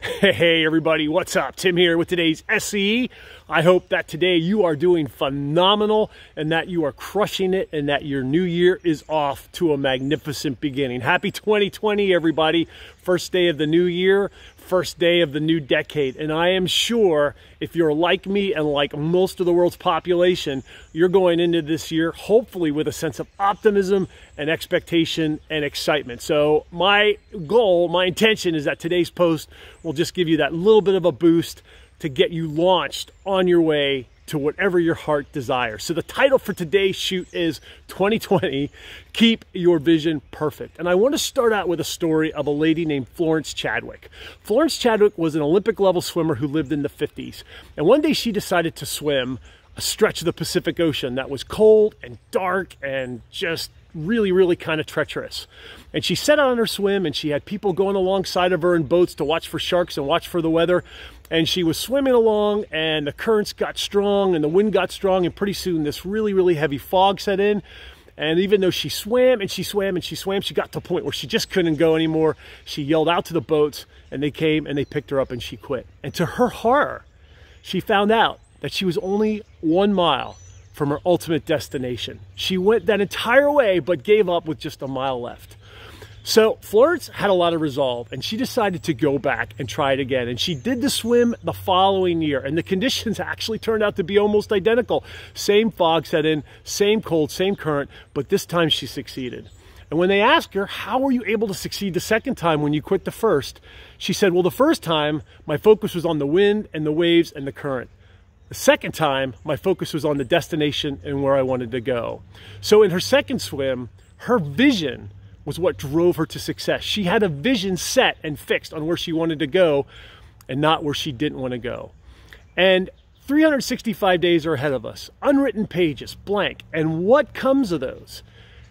Hey everybody, what's up? Tim here with today's SCE. I hope that today you are doing phenomenal and that you are crushing it and that your new year is off to a magnificent beginning. Happy 2020 everybody. First day of the new year, first day of the new decade. And I am sure if you're like me and like most of the world's population, you're going into this year hopefully with a sense of optimism and expectation and excitement. So my goal, my intention is that today's post will just give you that little bit of a boost to get you launched on your way to whatever your heart desires. So the title for today's shoot is 2020, Keep Your Vision Perfect. And I want to start out with a story of a lady named Florence Chadwick. Florence Chadwick was an Olympic level swimmer who lived in the 50s. And one day she decided to swim a stretch of the Pacific Ocean that was cold and dark and just really kind of treacherous. And she set out on her swim and she had people going alongside of her in boats to watch for sharks and watch for the weather. And she was swimming along and the currents got strong and the wind got strong, and pretty soon this really heavy fog set in. And even though she swam and she swam and she swam, she got to a point where she just couldn't go anymore. She yelled out to the boats and they came and they picked her up and she quit. And to her horror, she found out that she was only 1 mile from her ultimate destination. She went that entire way, but gave up with just a mile left. So Florence had a lot of resolve and she decided to go back and try it again. And she did the swim the following year, and the conditions actually turned out to be almost identical. Same fog set in, same cold, same current, but this time she succeeded. And when they asked her, how were you able to succeed the second time when you quit the first? She said, well, the first time my focus was on the wind and the waves and the current. The second time, my focus was on the destination and where I wanted to go. So in her second swim, her vision was what drove her to success. She had a vision set and fixed on where she wanted to go and not where she didn't want to go. And 365 days are ahead of us, unwritten pages, blank. And what comes of those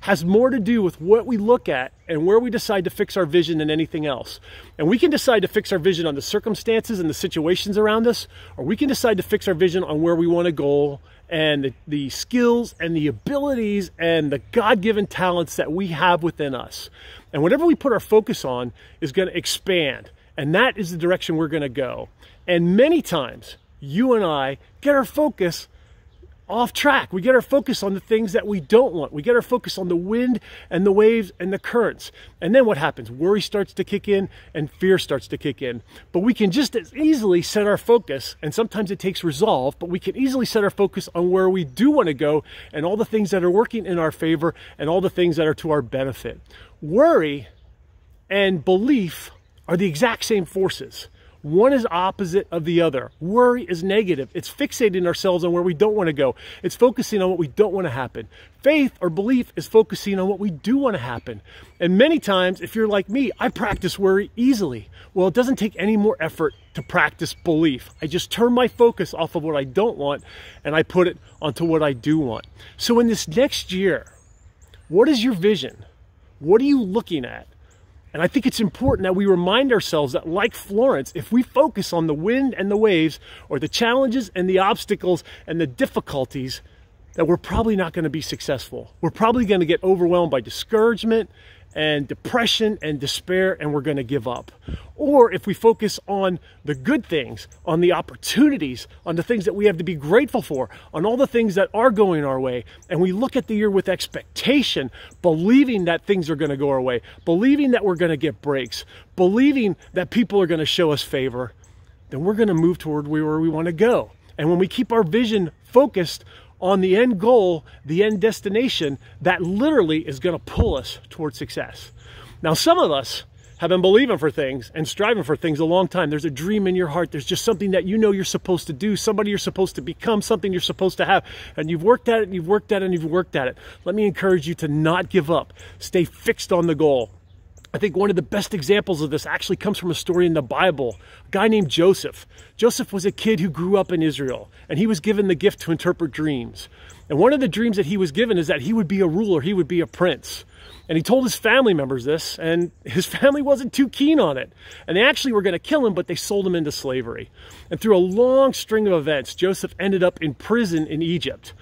has more to do with what we look at and where we decide to fix our vision than anything else. And we can decide to fix our vision on the circumstances and the situations around us, or we can decide to fix our vision on where we want to go and the skills and the abilities and the God-given talents that we have within us. And whatever we put our focus on is going to expand. And that is the direction we're going to go. And many times, you and I get our focus off track. We get our focus on the things that we don't want. We get our focus on the wind and the waves and the currents. And then what happens? Worry starts to kick in and fear starts to kick in. But we can just as easily set our focus, and sometimes it takes resolve, but we can easily set our focus on where we do want to go and all the things that are working in our favor and all the things that are to our benefit. Worry and belief are the exact same forces. One is opposite of the other. Worry is negative. It's fixating ourselves on where we don't want to go. It's focusing on what we don't want to happen. Faith or belief is focusing on what we do want to happen. And many times, if you're like me, I practice worry easily. Well, it doesn't take any more effort to practice belief. I just turn my focus off of what I don't want and I put it onto what I do want. So in this next year, what is your vision? What are you looking at? And I think it's important that we remind ourselves that, like Florence, if we focus on the wind and the waves, or the challenges and the obstacles and the difficulties, that we're probably not going to be successful. We're probably going to get overwhelmed by discouragement and depression and despair, and we're going to give up. Or if we focus on the good things, on the opportunities, on the things that we have to be grateful for, on all the things that are going our way, and we look at the year with expectation, believing that things are going to go our way, believing that we're going to get breaks, believing that people are going to show us favor, then we're going to move toward where we want to go. And when we keep our vision focused on the end goal, the end destination, that literally is going to pull us towards success. Now, some of us have been believing for things and striving for things a long time. There's a dream in your heart. There's just something that you know you're supposed to do, somebody you're supposed to become, something you're supposed to have. And you've worked at it, and you've worked at it, and you've worked at it. Let me encourage you to not give up. Stay fixed on the goal. I think one of the best examples of this actually comes from a story in the Bible. A guy named Joseph. Joseph was a kid who grew up in Israel, and he was given the gift to interpret dreams. And one of the dreams that he was given is that he would be a ruler, he would be a prince. And he told his family members this, and his family wasn't too keen on it. And they actually were going to kill him, but they sold him into slavery. And through a long string of events, Joseph ended up in prison in Egypt.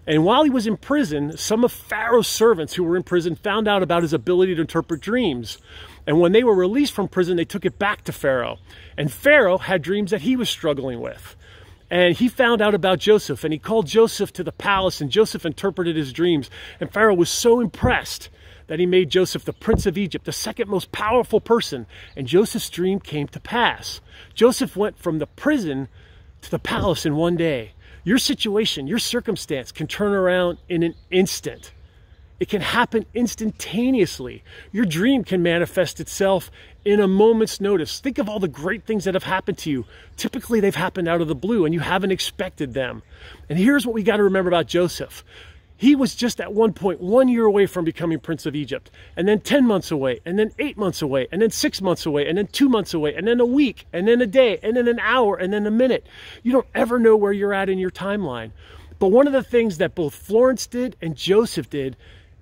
And while he was in prison, some of Pharaoh's servants who were in prison found out about his ability to interpret dreams. And when they were released from prison, they took it back to Pharaoh. And Pharaoh had dreams that he was struggling with. And he found out about Joseph, and he called Joseph to the palace, and Joseph interpreted his dreams. And Pharaoh was so impressed that he made Joseph the prince of Egypt, the second most powerful person. And Joseph's dream came to pass. Joseph went from the prison to the palace in one day. Your situation, your circumstance can turn around in an instant. It can happen instantaneously. Your dream can manifest itself in a moment's notice. Think of all the great things that have happened to you. Typically, they've happened out of the blue and you haven't expected them. And here's what we got to remember about Joseph. He was just at one point 1 year away from becoming Prince of Egypt, and then 10 months away, and then 8 months away, and then 6 months away, and then 2 months away, and then a week, and then a day, and then an hour, and then a minute. You don't ever know where you're at in your timeline. But one of the things that both Florence did and Joseph did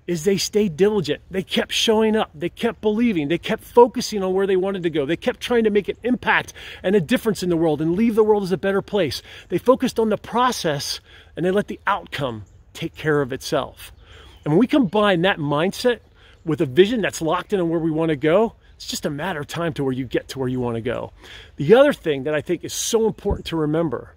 is they stayed diligent. They kept showing up. They kept believing. They kept focusing on where they wanted to go. They kept trying to make an impact and a difference in the world and leave the world as a better place. They focused on the process and they let the outcome take care of itself. And when we combine that mindset with a vision that's locked in on where we want to go, it's just a matter of time to where you get to where you want to go. The other thing that I think is so important to remember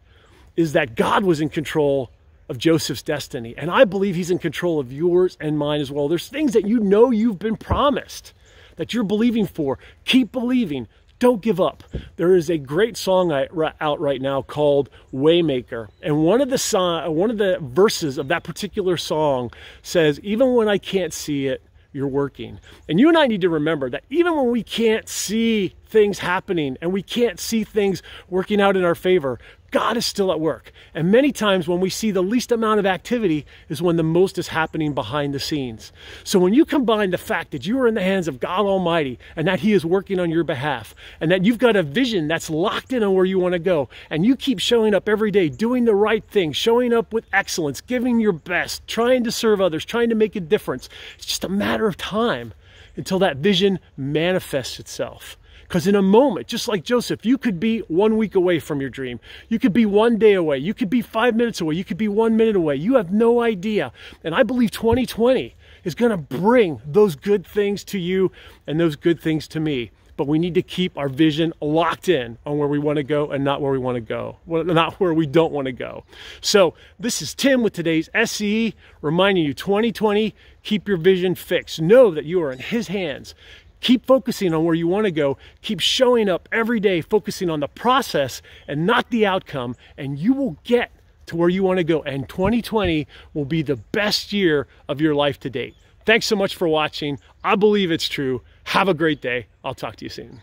is that God was in control of Joseph's destiny. And I believe he's in control of yours and mine as well. There's things that you know you've been promised that you're believing for. Keep believing. Don't give up. There is a great song out right now called Waymaker. And one of the verses of that particular song says, even when I can't see it, you're working. And you and I need to remember that even when we can't see things happening and we can't see things working out in our favor, God is still at work. And many times when we see the least amount of activity is when the most is happening behind the scenes. So when you combine the fact that you are in the hands of God Almighty and that he is working on your behalf and that you've got a vision that's locked in on where you want to go and you keep showing up every day, doing the right thing, showing up with excellence, giving your best, trying to serve others, trying to make a difference, it's just a matter of time until that vision manifests itself. Because in a moment, just like Joseph, you could be 1 week away from your dream. You could be 1 day away. You could be 5 minutes away. You could be 1 minute away. You have no idea. And I believe 2020 is going to bring those good things to you and those good things to me. But we need to keep our vision locked in on where we want to go and not where we want to go, not where we don't want to go. So this is Tim with today's SCE, reminding you 2020, keep your vision fixed. Know that you are in his hands. Keep focusing on where you want to go. Keep showing up every day, focusing on the process and not the outcome, and you will get to where you want to go. And 2020 will be the best year of your life to date. Thanks so much for watching. I believe it's true. Have a great day. I'll talk to you soon.